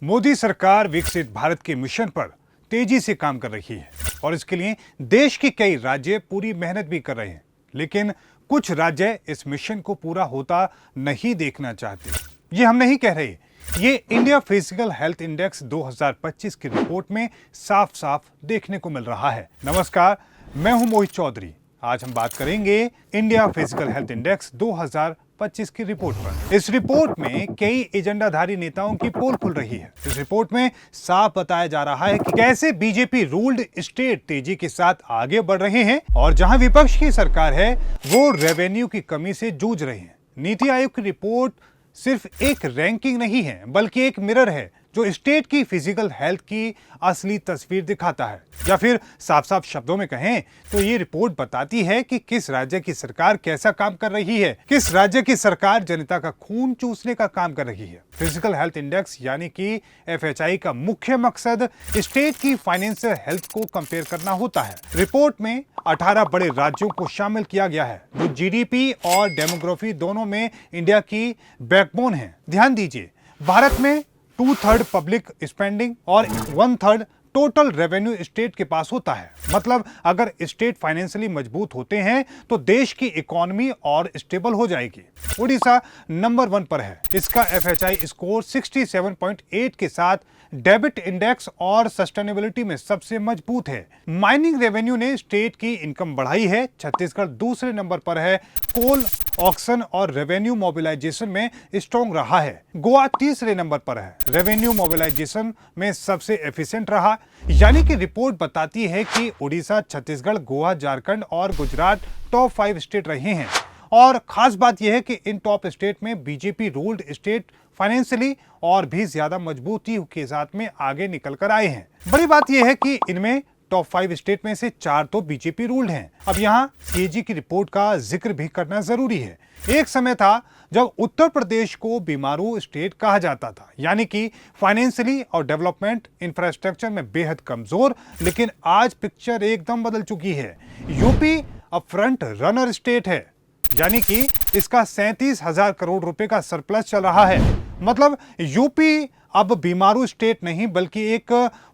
मोदी सरकार विकसित भारत के मिशन पर तेजी से काम कर रही है और इसके लिए देश के कई राज्य पूरी मेहनत भी कर रहे हैं, लेकिन कुछ राज्य इस मिशन को पूरा होता नहीं देखना चाहते। ये हम नहीं कह रहे, ये इंडिया फिजिकल हेल्थ इंडेक्स 2025 की रिपोर्ट में साफ साफ देखने को मिल रहा है। नमस्कार, मैं हूं मोहित चौधरी। आज हम बात करेंगे इंडिया फिजिकल हेल्थ इंडेक्स 2025 की रिपोर्ट पर। इस रिपोर्ट में कई एजेंडाधारी नेताओं की पोल खुल रही है। इस रिपोर्ट में साफ बताया जा रहा है कि कैसे बीजेपी रूल्ड स्टेट तेजी के साथ आगे बढ़ रहे हैं और जहां विपक्ष की सरकार है वो रेवेन्यू की कमी से जूझ रहे हैं। नीति आयोग की रिपोर्ट सिर्फ एक रैंकिंग नहीं है, बल्कि एक मिरर है जो स्टेट की फिजिकल हेल्थ की असली तस्वीर दिखाता है। या फिर साफ साफ शब्दों में कहें तो ये रिपोर्ट बताती है कि किस राज्य की सरकार कैसा काम कर रही है, किस राज्य की सरकार जनता का खून चूसने का काम कर रही है। फिजिकल हेल्थ इंडेक्स यानी कि FHI का मुख्य मकसद स्टेट की फाइनेंशियल हेल्थ को कंपेयर करना होता है। रिपोर्ट में 18 बड़े राज्यों को शामिल किया गया है जो GDP और डेमोग्राफी दोनों में इंडिया की बैकबोन है। ध्यान दीजिए, भारत में 2/3 पब्लिक स्पेंडिंग और 1/3 टोटल रेवेन्यू स्टेट के पास होता है। मतलब अगर स्टेट फाइनेंशियली मजबूत होते हैं तो देश की इकोनॉमी और स्टेबल हो जाएगी। उड़ीसा नंबर 1 पर है। इसका FHI स्कोर 67.8 के साथ डेबिट इंडेक्स और सस्टेनेबिलिटी में सबसे मजबूत है। माइनिंग रेवेन्यू ने स्टेट की इनकम बढ़ाई है। छत्तीसगढ़ दूसरे नंबर पर है। कोल ऑक्शन और रेवेन्यू मोबिलाइजेशन में स्ट्रॉन्ग रहा है। गोवा तीसरे नंबर पर है। रेवेन्यू मोबिलाइजेशन में सबसे एफिशिएंट रहा। यानी कि रिपोर्ट बताती है कि उड़ीसा, छत्तीसगढ़, गोवा, झारखंड और गुजरात टॉप 5 स्टेट रहे हैं। और खास बात यह है कि इन टॉप स्टेट में बीजेपी रूल्ड स्टेट फाइनेंशियली और भी ज्यादा मजबूती के साथ में आगे निकल कर आए हैं। बड़ी बात यह है कि इनमें टॉप 5 स्टेट में से 4 तो बीजेपी रूल्ड हैं। अब यहाँ CAG की रिपोर्ट का जिक्र भी करना जरूरी है। एक समय था जब उत्तर प्रदेश को बीमारू स्टेट कहा जाता था, यानी कि फाइनेंशियली और डेवलपमेंट इंफ्रास्ट्रक्चर में बेहद कमजोर, लेकिन आज पिक्चर एकदम बदल चुकी है। यूपी अब फ्रंट रनर स्टेट है, यानी कि इसका 37,000 करोड़ रुपए का सरप्लस चल रहा है। मतलब यूपी अब बीमारू स्टेट नहीं बल्कि एक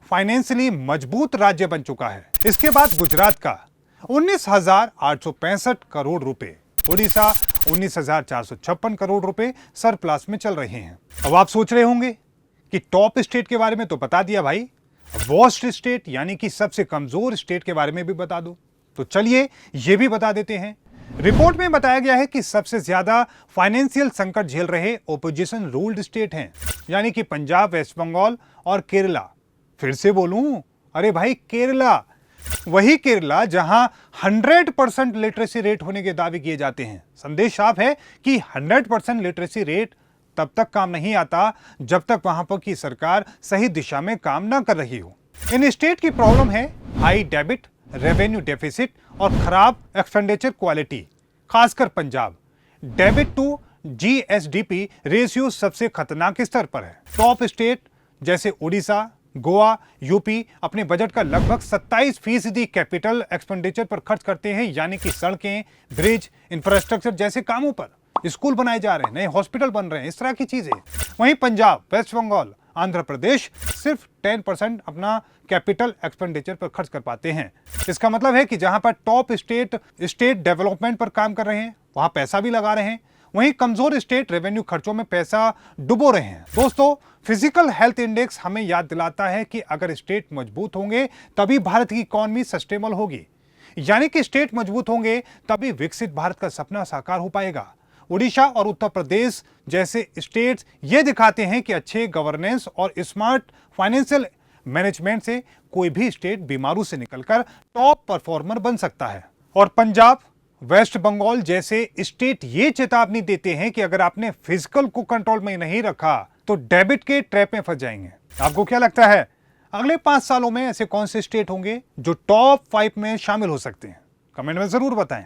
फाइनेंशियली मजबूत राज्य बन चुका है। इसके बाद गुजरात का 19,865 करोड़ रुपए, उड़ीसा 19,456 करोड़ रुपए सरप्लस में चल रहे हैं। अब आप सोच रहे होंगे कि टॉप स्टेट के बारे में तो बता दिया भाई, वर्स्ट स्टेट यानी कि सबसे कमजोर स्टेट के बारे में भी बता दो। तो चलिए ये भी बता देते हैं। रिपोर्ट में बताया गया है कि सबसे ज्यादा फाइनेंशियल संकट झेल रहे ओपोजिशन रूल्ड स्टेट हैं, यानी कि पंजाब, वेस्ट बंगाल और केरला। फिर से बोलूं, अरे भाई केरला, वही केरला जहां 100% लिटरेसी रेट होने के दावे किए जाते हैं। संदेश साफ है कि 100% लिटरेसी रेट तब तक काम नहीं आता जब तक वहां पर की सरकार सही दिशा में काम ना कर रही हो। इन स्टेट की प्रॉब्लम है हाई डेबिट, रेवेन्यू डेफिसिट और खराब एक्सपेंडिचर क्वालिटी। खासकर Punjab debit to GSDP ratio सबसे खतरनाक स्तर पर है। टॉप स्टेट जैसे उड़ीसा, गोवा, यूपी अपने बजट का लगभग 27% कैपिटल एक्सपेंडिचर पर खर्च करते हैं, यानी कि सड़कें, ब्रिज, इंफ्रास्ट्रक्चर जैसे कामों पर। स्कूल बनाए जा रहे हैं, नए हॉस्पिटल बन रहे हैं, इस तरह की चीजें। वहीं पंजाब, वेस्ट बंगाल, आंध्र प्रदेश सिर्फ 10% अपना कैपिटल एक्सपेंडिचर पर खर्च कर पाते हैं। इसका मतलब है कि जहां पर टॉप स्टेट डेवलपमेंट पर काम कर रहे हैं, वहां पैसा भी लगा रहे हैं, वहीं कमजोर स्टेट रेवेन्यू खर्चों में पैसा डुबो रहे हैं। दोस्तों, फिजिकल हेल्थ इंडेक्स हमें याद दिलाता है कि अगर स्टेट मजबूत होंगे तभी भारत की इकोनॉमी सस्टेनेबल होगी, यानी कि स्टेट मजबूत होंगे तभी विकसित भारत का सपना साकार हो पाएगा। उड़ीसा और उत्तर प्रदेश जैसे स्टेट्स ये दिखाते हैं कि अच्छे गवर्नेंस और स्मार्ट फाइनेंशियल मैनेजमेंट से कोई भी स्टेट बीमारू से निकलकर टॉप परफॉर्मर बन सकता है। और पंजाब, वेस्ट बंगाल जैसे स्टेट ये चेतावनी देते हैं कि अगर आपने फिजिकल को कंट्रोल में नहीं रखा तो डेबिट के ट्रैप में फंस जाएंगे। आपको क्या लगता है अगले 5 सालों में ऐसे कौन से स्टेट होंगे जो टॉप 5 में शामिल हो सकते हैं? कमेंट में जरूर बताएं।